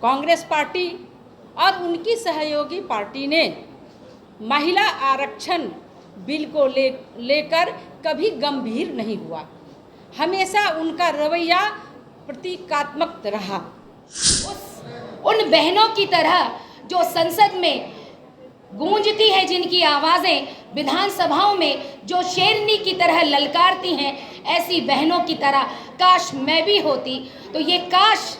Congress party और उनकी सहयोगी पार्टी ने महिला आरक्षण बिल को लेकर कभी गंभीर नहीं हुआ। हमेशा उनका रवैया प्रतीकात्मक रहा। उन बहनों की तरह जो संसद में गूंजती है, जिनकी आवाज़ें विधानसभाओं में जो शेरनी की तरह ललकारती हैं, ऐसी बहनों की तरह काश मैं भी होती। तो ये काश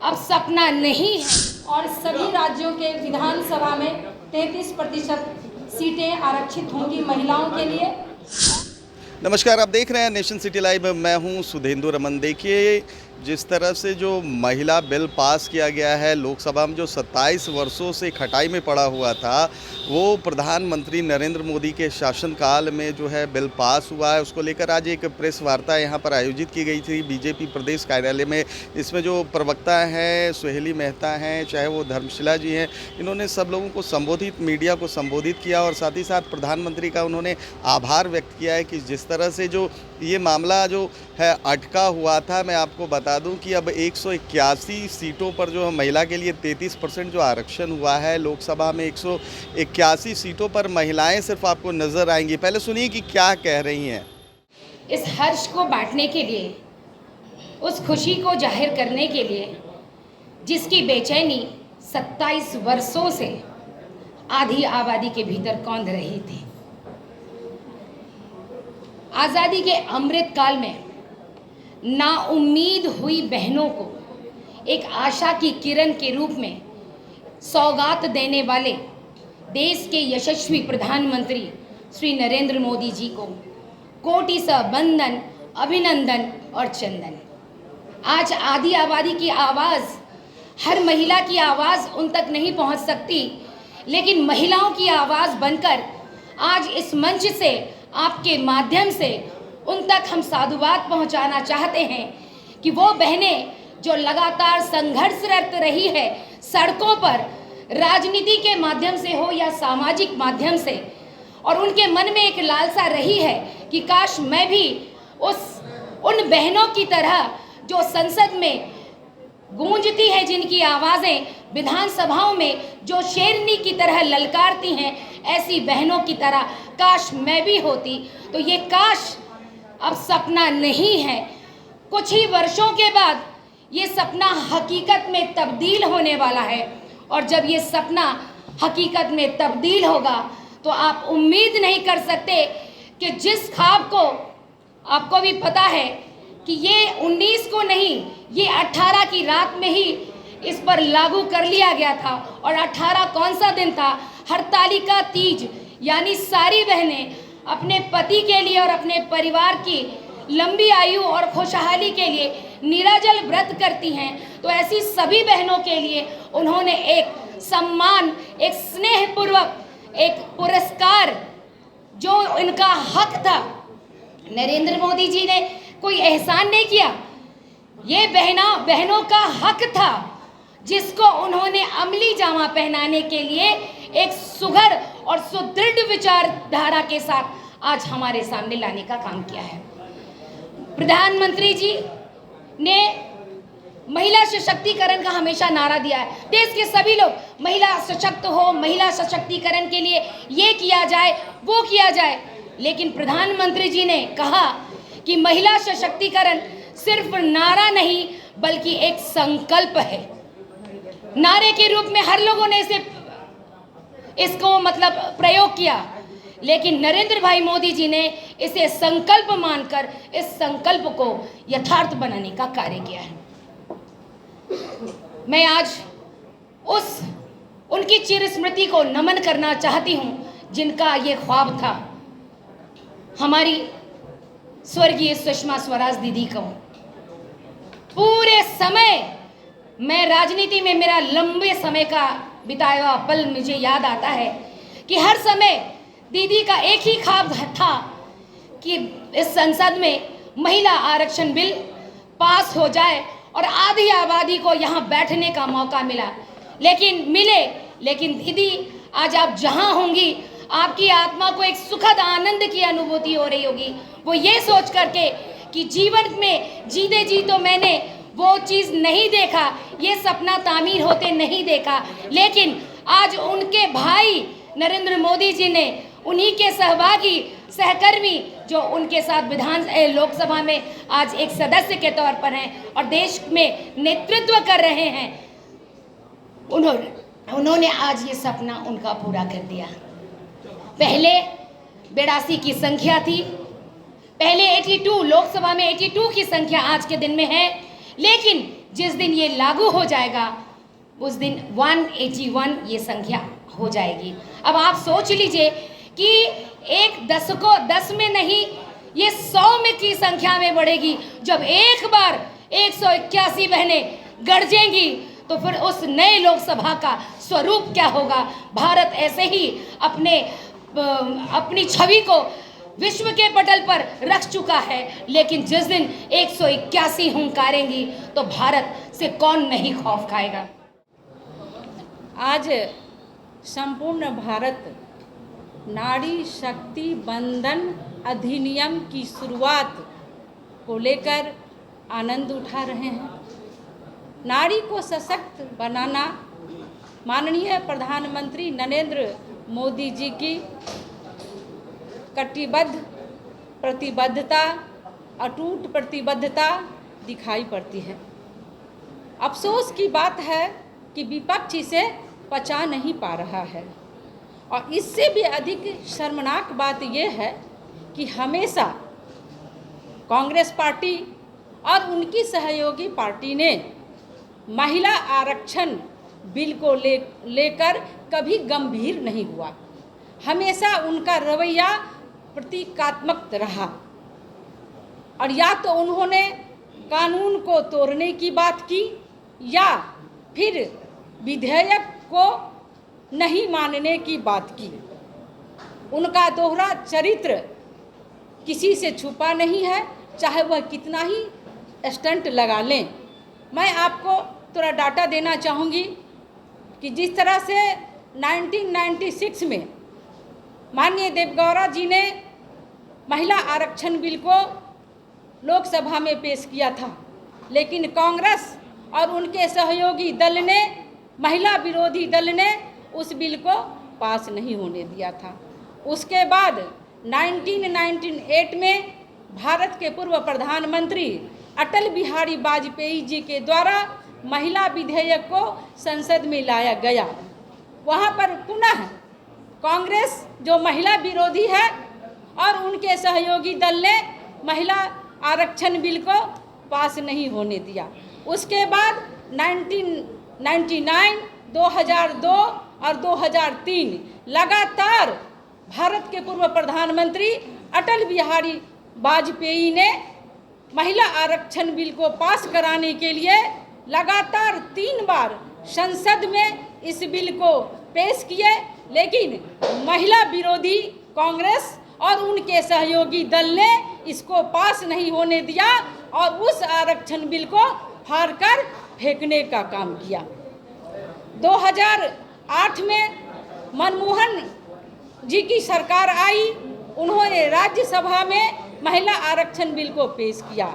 अब सपना नहीं है। और सभी राज्यों के विधानसभा में 33% सीटें आरक्षित होंगी महिलाओं के लिए। नमस्कार, आप देख रहे हैं नेशन सिटी लाइव। मैं हूं सुधेंदु रमन। देखिए, जिस तरह से जो महिला बिल पास किया गया है लोकसभा में, जो 27 वर्षों से खटाई में पड़ा हुआ था, वो प्रधानमंत्री नरेंद्र मोदी के शासनकाल में जो है बिल पास हुआ है। उसको लेकर आज एक प्रेस वार्ता यहाँ पर आयोजित की गई थी बीजेपी प्रदेश कार्यालय में। इसमें जो प्रवक्ता हैं सुहेली मेहता हैं, चाहे वो धर्मशिला जी हैं, इन्होंने सब लोगों को संबोधित, मीडिया को संबोधित किया और साथ ही साथ प्रधानमंत्री का उन्होंने आभार व्यक्त किया है कि जिस तरह से जो ये मामला जो है अटका हुआ था। मैं आपको बता दूं कि अब 181 सीटों पर जो महिला के लिए 33% जो आरक्षण हुआ है, लोकसभा में 181 सीटों पर महिलाएं सिर्फ आपको नज़र आएंगी। पहले सुनिए कि क्या कह रही हैं। इस हर्ष को बांटने के लिए, उस खुशी को जाहिर करने के लिए जिसकी बेचैनी 27 वर्षों से आधी आबादी के भीतर कौंध रही थी। आज़ादी के अमृत काल में नाउम्मीद हुई बहनों को एक आशा की किरण के रूप में सौगात देने वाले देश के यशस्वी प्रधानमंत्री श्री नरेंद्र मोदी जी को कोटि सा वंदन, अभिनंदन और चंदन। आज आधी आबादी की आवाज़, हर महिला की आवाज़ उन तक नहीं पहुंच सकती, लेकिन महिलाओं की आवाज़ बनकर आज इस मंच से, आपके माध्यम से उन तक हम साधुवाद पहुंचाना चाहते हैं कि वो बहनें जो लगातार संघर्षरत रही है सड़कों पर, राजनीति के माध्यम से हो या सामाजिक माध्यम से, और उनके मन में एक लालसा रही है कि काश मैं भी उन बहनों की तरह जो संसद में गूंजती है, जिनकी आवाज़ें विधानसभाओं में जो शेरनी की तरह ललकारती हैं, ऐसी बहनों की तरह काश मैं भी होती। तो ये काश अब सपना नहीं है। कुछ ही वर्षों के बाद ये सपना हकीकत में तब्दील होने वाला है, और जब ये सपना हकीकत में तब्दील होगा तो आप उम्मीद नहीं कर सकते कि जिस ख्वाब को, आपको भी पता है कि ये 19 को नहीं, ये 18 की रात में ही इस पर लागू कर लिया गया था। और 18 कौन सा दिन था? हरतालिका तीज। यानी सारी बहनें अपने पति के लिए और अपने परिवार की लंबी आयु और खुशहाली के लिए निराजल व्रत करती हैं। तो ऐसी सभी बहनों के लिए उन्होंने एक सम्मान, एक स्नेहपूर्वक एक पुरस्कार, जो इनका हक था, नरेंद्र मोदी जी ने कोई एहसान नहीं किया, ये बहनों का हक था, जिसको उन्होंने अमली जामा पहनाने के लिए एक सुघड़ और सुदृढ़ विचारधारा के साथ आज हमारे सामने लाने का काम किया है। प्रधानमंत्री जी ने महिला सशक्तिकरण का हमेशा नारा दिया है। देश के सभी लोग महिला सशक्त हो, महिला सशक्तिकरण के लिए ये किया जाए, वो किया जाए, लेकिन प्रधानमंत्री जी ने कहा कि महिला सशक्तिकरण सिर्फ नारा नहीं बल्कि एक संकल्प है। नारे के रूप में हर लोगों ने इसको मतलब प्रयोग किया, लेकिन नरेंद्र भाई मोदी जी ने इसे संकल्प मानकर इस संकल्प को यथार्थ बनाने का कार्य किया है। मैं आज उनकी चिर स्मृति को नमन करना चाहती हूँ, जिनका ये ख्वाब था। हमारी स्वर्गीय सुषमा स्वराज दीदी को पूरे समय, मैं राजनीति में मेरा लंबे समय का बिताया हुआ पल मुझे याद आता है कि हर समय दीदी का एक ही ख्वाब था कि इस संसद में महिला आरक्षण बिल पास हो जाए और आधी आबादी को यहाँ बैठने का मौका लेकिन दीदी, आज आप जहाँ होंगी, आपकी आत्मा को एक सुखद आनंद की अनुभूति हो रही होगी। वो ये सोच करके कि जीवन में जीते जी तो मैंने वो चीज़ नहीं देखा, ये सपना तामीर होते नहीं देखा। लेकिन आज उनके भाई नरेंद्र मोदी जी ने, उन्हीं के सहभागी सहकर्मी जो उनके साथ लोकसभा में आज एक सदस्य के तौर पर हैं और देश में नेतृत्व कर रहे हैं, उन्होंने आज ये सपना उनका पूरा कर दिया। पहले 82 की संख्या थी, पहले 82, लोकसभा में 82 की संख्या आज के दिन में है, लेकिन जिस दिन ये लागू हो जाएगा उस दिन 181 ये संख्या हो जाएगी। अब आप सोच लीजिए कि एक 10 में नहीं, ये 100 में की संख्या में बढ़ेगी। जब एक बार 181 बहनें गरजेंगी तो फिर उस नए लोकसभा का स्वरूप क्या होगा। भारत ऐसे ही अपनी छवि को विश्व के पटल पर रख चुका है, लेकिन जिस दिन 181 हुंकारेंगी तो भारत से कौन नहीं खौफ खाएगा। आज संपूर्ण भारत नारी शक्ति बंधन अधिनियम की शुरुआत को लेकर आनंद उठा रहे हैं। नारी को सशक्त बनाना माननीय प्रधानमंत्री नरेंद्र मोदी जी की कटिबद्ध प्रतिबद्धता, अटूट प्रतिबद्धता दिखाई पड़ती है। अफसोस की बात है कि विपक्ष इसे पचा नहीं पा रहा है, और इससे भी अधिक शर्मनाक बात यह है कि हमेशा कांग्रेस पार्टी और उनकी सहयोगी पार्टी ने महिला आरक्षण बिल को लेकर कभी गंभीर नहीं हुआ। हमेशा उनका रवैया प्रतीकात्मक रहा, और या तो उन्होंने कानून को तोड़ने की बात की या फिर विधेयक को नहीं मानने की बात की। उनका दोहरा चरित्र किसी से छुपा नहीं है, चाहे वह कितना ही स्टंट लगा लें। मैं आपको थोड़ा डाटा देना चाहूँगी कि जिस तरह से 1996 में माननीय देवगौड़ा जी ने महिला आरक्षण बिल को लोकसभा में पेश किया था, लेकिन कांग्रेस और उनके सहयोगी दल ने, महिला विरोधी दल ने उस बिल को पास नहीं होने दिया था। उसके बाद 1998 में भारत के पूर्व प्रधानमंत्री अटल बिहारी वाजपेयी जी के द्वारा महिला विधेयक को संसद में लाया गया। वहाँ पर पुनः कांग्रेस जो महिला विरोधी है और उनके सहयोगी दल ने महिला आरक्षण बिल को पास नहीं होने दिया। उसके बाद 1999, 2002 और 2003 लगातार भारत के पूर्व प्रधानमंत्री अटल बिहारी वाजपेयी ने महिला आरक्षण बिल को पास कराने के लिए लगातार 3 बार संसद में इस बिल को पेश किए, लेकिन महिला विरोधी कांग्रेस और उनके सहयोगी दल ने इसको पास नहीं होने दिया और उस आरक्षण बिल को फाड़कर फेंकने का काम किया। 2008 में मनमोहन जी की सरकार आई, उन्होंने राज्यसभा में महिला आरक्षण बिल को पेश किया,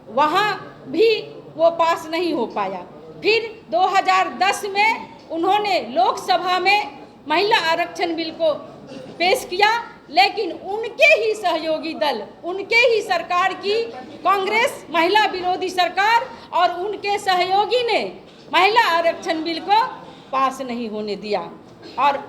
वहाँ भी वो पास नहीं हो पाया। फिर 2010 में उन्होंने लोकसभा में महिला आरक्षण बिल को पेश किया, लेकिन उनके ही सहयोगी दल, उनके ही सरकार की कांग्रेस महिला विरोधी सरकार और उनके सहयोगी ने महिला आरक्षण बिल को पास नहीं होने दिया। और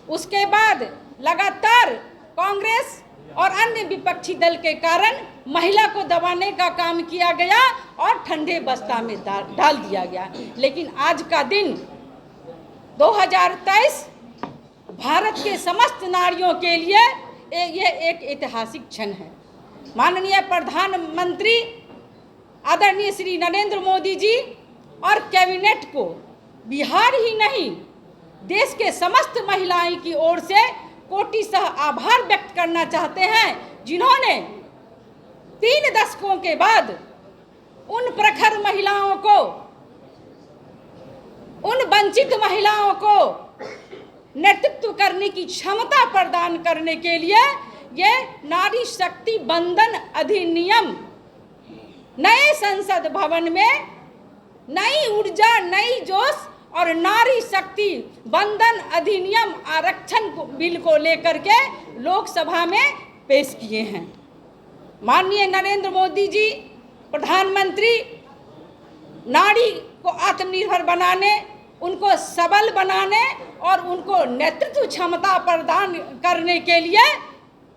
उसके बाद लगातार कांग्रेस और अन्य विपक्षी दल के कारण महिला को दबाने का काम किया गया और ठंडे बस्ता में डाल दिया गया। लेकिन आज का दिन 2023 भारत के समस्त नारियों के लिए ये एक ऐतिहासिक क्षण है। माननीय प्रधानमंत्री आदरणीय श्री नरेंद्र मोदी जी और कैबिनेट को बिहार ही नहीं, देश के समस्त महिलाएं की ओर से कोटिशः आभार व्यक्त करना चाहते हैं, जिन्होंने 3 दशकों के बाद उन प्रखर महिलाओं को, उन वंचित महिलाओं को नेतृत्व करने की क्षमता प्रदान करने के लिए ये नारी शक्ति बंधन अधिनियम नए संसद भवन में नई ऊर्जा, नई जोश और नारी शक्ति वंदन अधिनियम आरक्षण बिल को लेकर के लोकसभा में पेश किए हैं। माननीय नरेंद्र मोदी जी प्रधानमंत्री नारी को आत्मनिर्भर बनाने, उनको सबल बनाने और उनको नेतृत्व क्षमता प्रदान करने के लिए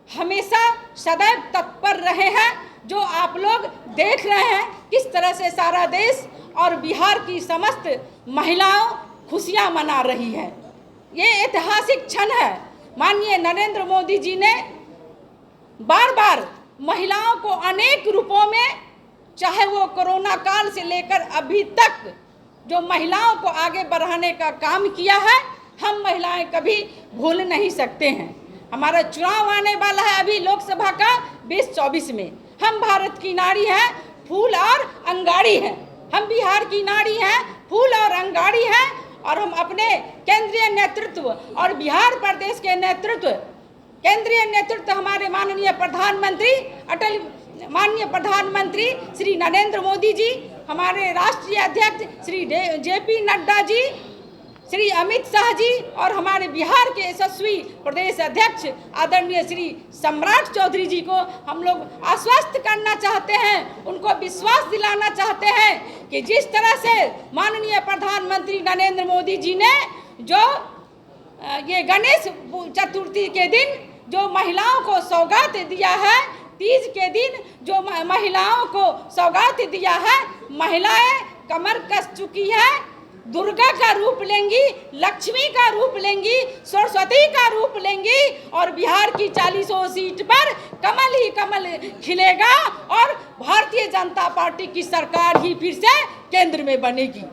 हमेशा सदैव तत्पर रहे हैं। जो आप लोग देख रहे हैं किस तरह से सारा देश और बिहार की समस्त महिलाओं खुशियां मना रही है। ये ऐतिहासिक क्षण है। माननीय नरेंद्र मोदी जी ने बार बार महिलाओं को अनेक रूपों में, चाहे वो कोरोना काल से लेकर अभी तक जो महिलाओं को आगे बढ़ाने का काम किया है, हम महिलाएं कभी भूल नहीं सकते हैं। हमारा चुनाव आने वाला है अभी लोकसभा का 2024 में। हम भारत की नारी हैं, फूल और अंगाड़ी हैं। हम बिहार की नारी हैं, फूल और अंगाड़ी हैं। और हम अपने केंद्रीय नेतृत्व और बिहार प्रदेश के नेतृत्व, केंद्रीय नेतृत्व हमारे माननीय प्रधानमंत्री श्री नरेंद्र मोदी जी, हमारे राष्ट्रीय अध्यक्ष श्री JP नड्डा जी, श्री अमित शाह जी और हमारे बिहार के यशस्वी प्रदेश अध्यक्ष आदरणीय श्री सम्राट चौधरी जी को हम लोग आश्वस्त करना चाहते हैं, उनको विश्वास दिलाना चाहते हैं कि जिस तरह से माननीय प्रधानमंत्री नरेंद्र मोदी जी ने जो ये गणेश चतुर्थी के दिन जो महिलाओं को सौगात दिया है, तीज के दिन जो महिलाओं को सौगात दिया है, महिलाएं कमर कस चुकी है, दुर्गा का रूप लेंगी, लक्ष्मी का रूप लेंगी, सरस्वती का रूप लेंगी और बिहार की 40 सीट पर कमल ही कमल खिलेगा और भारतीय जनता पार्टी की सरकार ही फिर से केंद्र में बनेगी।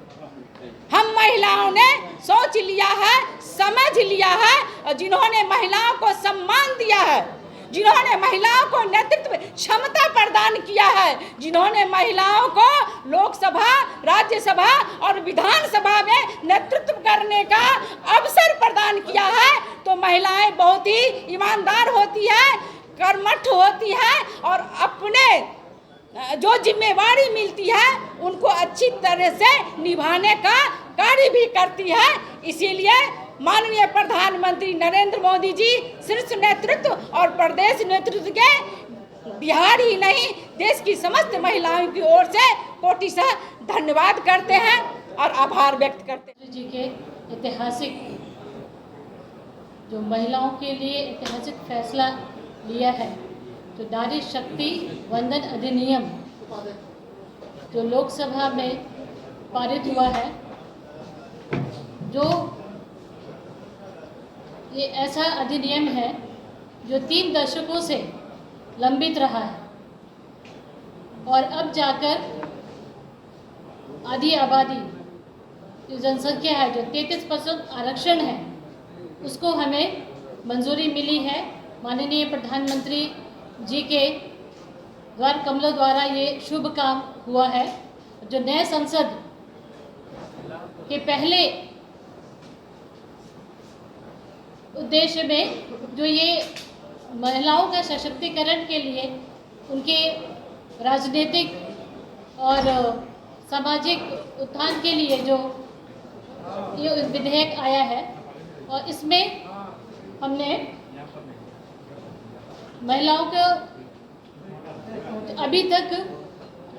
हम महिलाओं ने सोच लिया है, समझ लिया है और जिन्होंने महिलाओं को सम्मान दिया है, जिन्होंने महिलाओं को नेतृत्व क्षमता प्रदान किया है, जिन्होंने महिलाओं को लोकसभा, राज्यसभा और विधानसभा में नेतृत्व करने का अवसर प्रदान किया है, तो महिलाएं बहुत ही ईमानदार होती है, कर्मठ होती है और अपने जो जिम्मेवारी मिलती है उनको अच्छी तरह से निभाने का कार्य भी करती है। इसीलिए माननीय प्रधानमंत्री नरेंद्र मोदी जी शीर्ष नेतृत्व और प्रदेश नेतृत्व के बिहार ही नहीं देश की समस्त महिलाओं की ओर से कोटिशः धन्यवाद करते हैं और आभार व्यक्त करते हैं। जी के ऐतिहासिक जो महिलाओं के लिए ऐतिहासिक फैसला लिया है, तो नारी शक्ति वंदन अधिनियम जो लोकसभा में पारित हुआ है, जो ये ऐसा अधिनियम है जो 3 दशकों से लंबित रहा है और अब जाकर आधी आबादी जो जनसंख्या है, जो 33% आरक्षण है, उसको हमें मंजूरी मिली है। माननीय प्रधानमंत्री जी के द्वार कमलों द्वारा ये शुभ काम हुआ है। जो नए संसद के पहले उद्देश्य में जो ये महिलाओं का सशक्तिकरण के लिए उनके राजनीतिक और सामाजिक उत्थान के लिए जो ये विधेयक आया है, और इसमें हमने महिलाओं को अभी तक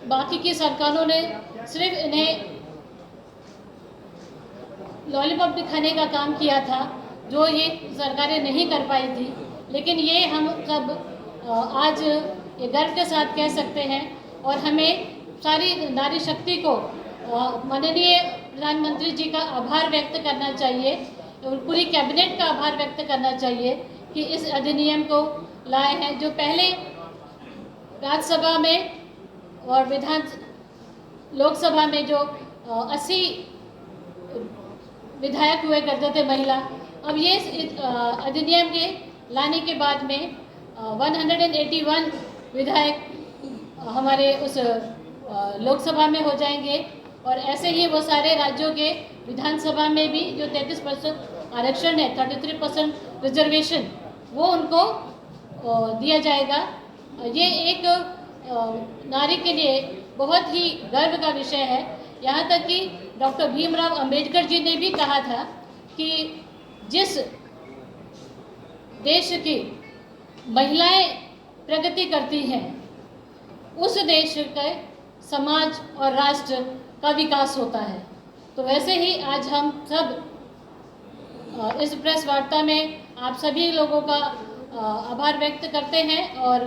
बाकी की सरकारों ने सिर्फ इन्हें लॉलीपॉप दिखाने का काम किया था, जो ये सरकारें नहीं कर पाई थी। लेकिन ये हम सब आज ये गर्व के साथ कह सकते हैं और हमें सारी नारी शक्ति को माननीय प्रधानमंत्री जी का आभार व्यक्त करना चाहिए और पूरी कैबिनेट का आभार व्यक्त करना चाहिए कि इस अधिनियम को लाए हैं। जो पहले राज्यसभा में और लोकसभा में जो 80 विधायक हुए करते थे महिला, अब ये अधिनियम के लाने के बाद में 181 विधायक हमारे उस लोकसभा में हो जाएंगे और ऐसे ही वो सारे राज्यों के विधानसभा में भी जो 33% आरक्षण है, 33% रिजर्वेशन, वो उनको दिया जाएगा। ये एक नारी के लिए बहुत ही गर्व का विषय है यहाँ तक कि डॉक्टर भीमराव अंबेडकर जी ने भी कहा था कि जिस देश की महिलाएं प्रगति करती हैं उस देश के समाज और राष्ट्र का विकास होता है। तो वैसे ही आज हम सब इस प्रेस वार्ता में आप सभी लोगों का आभार व्यक्त करते हैं और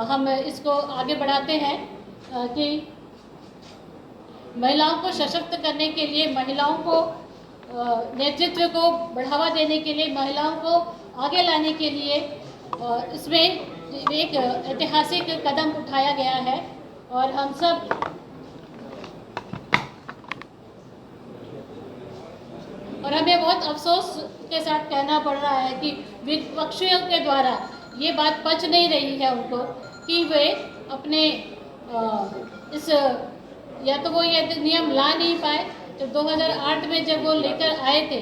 हम इसको आगे बढ़ाते हैं कि महिलाओं को सशक्त करने के लिए, महिलाओं को नेतृत्व को बढ़ावा देने के लिए, महिलाओं को आगे लाने के लिए इसमें एक ऐतिहासिक कदम उठाया गया है। और हम सब और हमें बहुत अफसोस के साथ कहना पड़ रहा है कि विपक्षियों के द्वारा ये बात पच नहीं रही है उनको कि वे अपने इस या तो वो ये नियम ला नहीं पाए। तो 2008 में जब वो लेकर आए थे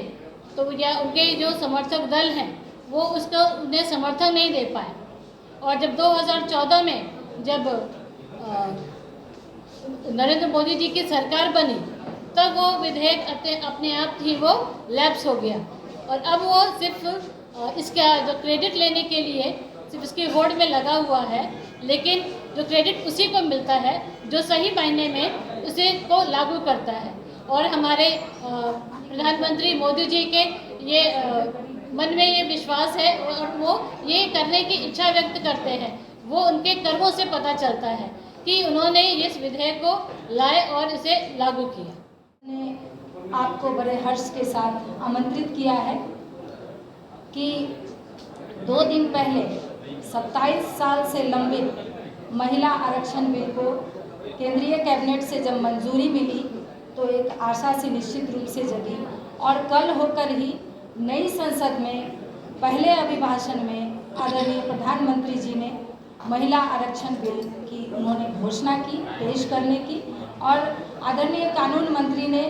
तो या उनके जो समर्थक दल हैं वो उसको उन्हें समर्थन नहीं दे पाए। और जब 2014 में जब नरेंद्र मोदी जी की सरकार बनी तब वो विधेयक अपने आप ही वो लैप्स हो गया और अब वो सिर्फ इसका जो क्रेडिट लेने के लिए सिर्फ इसकी होड़ में लगा हुआ है, लेकिन जो क्रेडिट उसी को मिलता है जो सही मायने में उसे को लागू करता है। और हमारे प्रधानमंत्री मोदी जी के ये मन में ये विश्वास है और वो ये करने की इच्छा व्यक्त करते हैं। वो उनके कर्मों से पता चलता है कि उन्होंने इस विधेयक को लाए और इसे लागू किया। ने आपको बड़े हर्ष के साथ आमंत्रित किया है कि 2 दिन पहले 27 साल से लंबित महिला आरक्षण बिल को केंद्रीय कैबिनेट से जब मंजूरी मिली तो एक आशा से निश्चित रूप से जगी और कल होकर ही नई संसद में पहले अभिभाषण में आदरणीय प्रधानमंत्री जी ने महिला आरक्षण बिल की उन्होंने घोषणा की, पेश करने की और आदरणीय कानून मंत्री ने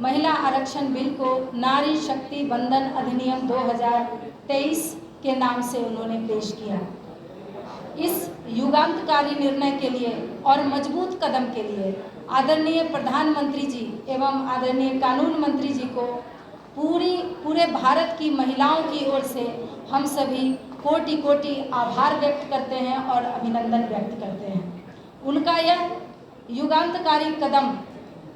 महिला आरक्षण बिल को नारी शक्ति वंदन अधिनियम 2023 के नाम से उन्होंने पेश किया। इस युगांतकारी निर्णय के लिए और मजबूत कदम के लिए आदरणीय प्रधानमंत्री जी एवं आदरणीय कानून मंत्री जी को पूरे भारत की महिलाओं की ओर से हम सभी कोटि कोटि आभार व्यक्त करते हैं और अभिनंदन व्यक्त करते हैं। उनका यह युगांतकारी कदम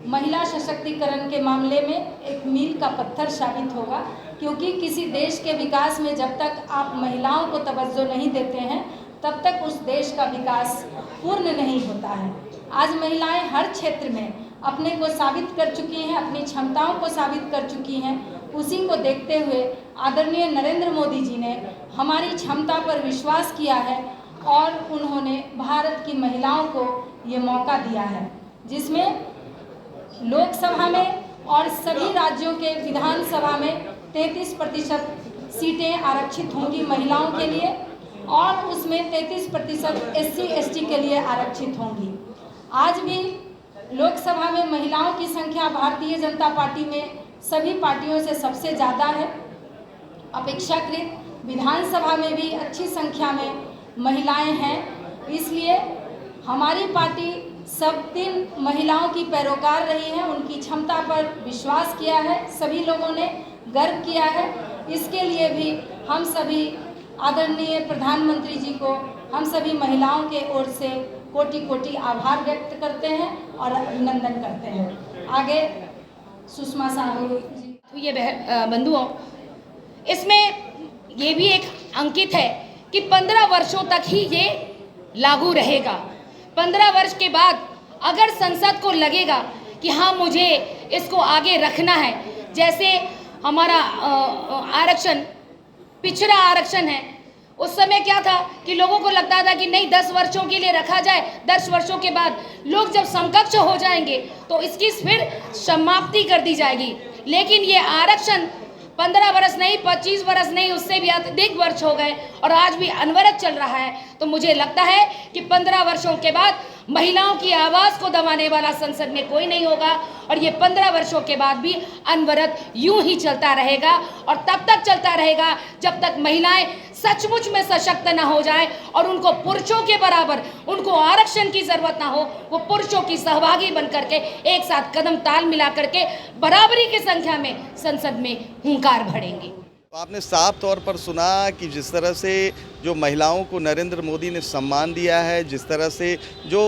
महिला सशक्तिकरण के मामले में एक मील का पत्थर साबित होगा, क्योंकि किसी देश के विकास में जब तक आप महिलाओं को तवज्जो नहीं देते हैं तब तक उस देश का विकास पूर्ण नहीं होता है। आज महिलाएं हर क्षेत्र में अपने को साबित कर चुकी हैं, अपनी क्षमताओं को साबित कर चुकी हैं। उसी को देखते हुए आदरणीय नरेंद्र मोदी जी ने हमारी क्षमता पर विश्वास किया है और उन्होंने भारत की महिलाओं को ये मौका दिया है, जिसमें लोकसभा में और सभी राज्यों के विधानसभा में 33% सीटें आरक्षित होंगी महिलाओं के लिए और उसमें 33% SC ST के लिए आरक्षित होंगी। आज भी लोकसभा में महिलाओं की संख्या भारतीय जनता पार्टी में सभी पार्टियों से सबसे ज़्यादा है। अपेक्षाकृत विधानसभा में भी अच्छी संख्या में महिलाएं हैं, इसलिए हमारी पार्टी सब दिन महिलाओं की पैरोकार रही है, उनकी क्षमता पर विश्वास किया है, सभी लोगों ने गर्व किया है। इसके लिए भी हम सभी आदरणीय प्रधानमंत्री जी को हम सभी महिलाओं के ओर से कोटि कोटि आभार व्यक्त करते हैं और अभिनंदन करते हैं। आगे सुषमा साहू जी। ये बंधुओं, इसमें ये भी एक अंकित है कि 15 वर्षों तक ही ये लागू रहेगा। 15 वर्ष के बाद अगर संसद को लगेगा कि हाँ मुझे इसको आगे रखना है, जैसे हमारा आरक्षण पिछड़ा आरक्षण है, उस समय क्या था कि लोगों को लगता था कि नहीं 10 वर्षों के लिए रखा जाए, 10 वर्षों के बाद लोग जब समकक्ष हो जाएंगे तो इसकी फिर समाप्ति कर दी जाएगी। लेकिन ये आरक्षण 15 वर्ष नहीं, 25 वर्ष नहीं, उससे भी अधिक वर्ष हो गए और आज भी अनवरत चल रहा है। तो मुझे लगता है कि 15 वर्षों के बाद महिलाओं की आवाज़ को दबाने वाला संसद में कोई नहीं होगा और ये 15 वर्षों के बाद भी अनवरत यूं ही चलता रहेगा और तब तक चलता रहेगा जब तक महिलाएं सचमुच में सशक्त ना हो जाए और उनको पुरुषों के बराबर उनको आरक्षण की ज़रूरत ना हो, वो पुरुषों की सहभागी बन करके एक साथ कदम ताल मिला करके बराबरी की संख्या में संसद में हुंकार भरेंगे। तो आपने साफ तौर पर सुना कि जिस तरह से जो महिलाओं को नरेंद्र मोदी ने सम्मान दिया है, जिस तरह से जो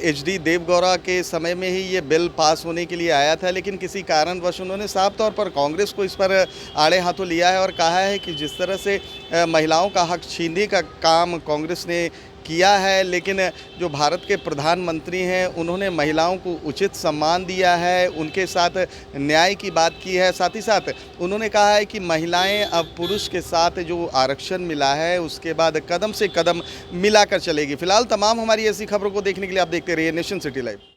HD देवगौड़ा के समय में ही ये बिल पास होने के लिए आया था, लेकिन किसी कारणवश उन्होंने साफ तौर पर कांग्रेस को इस पर आड़े हाथों लिया है और कहा है कि जिस तरह से महिलाओं का हक छीनने का काम कांग्रेस ने किया है, लेकिन जो भारत के प्रधानमंत्री हैं उन्होंने महिलाओं को उचित सम्मान दिया है, उनके साथ न्याय की बात की है। साथ ही साथ उन्होंने कहा है कि महिलाएं अब पुरुष के साथ जो आरक्षण मिला है उसके बाद कदम से कदम मिलाकर चलेगी। फिलहाल तमाम हमारी ऐसी खबरों को देखने के लिए आप देखते रहिए नेशन सिटी लाइव।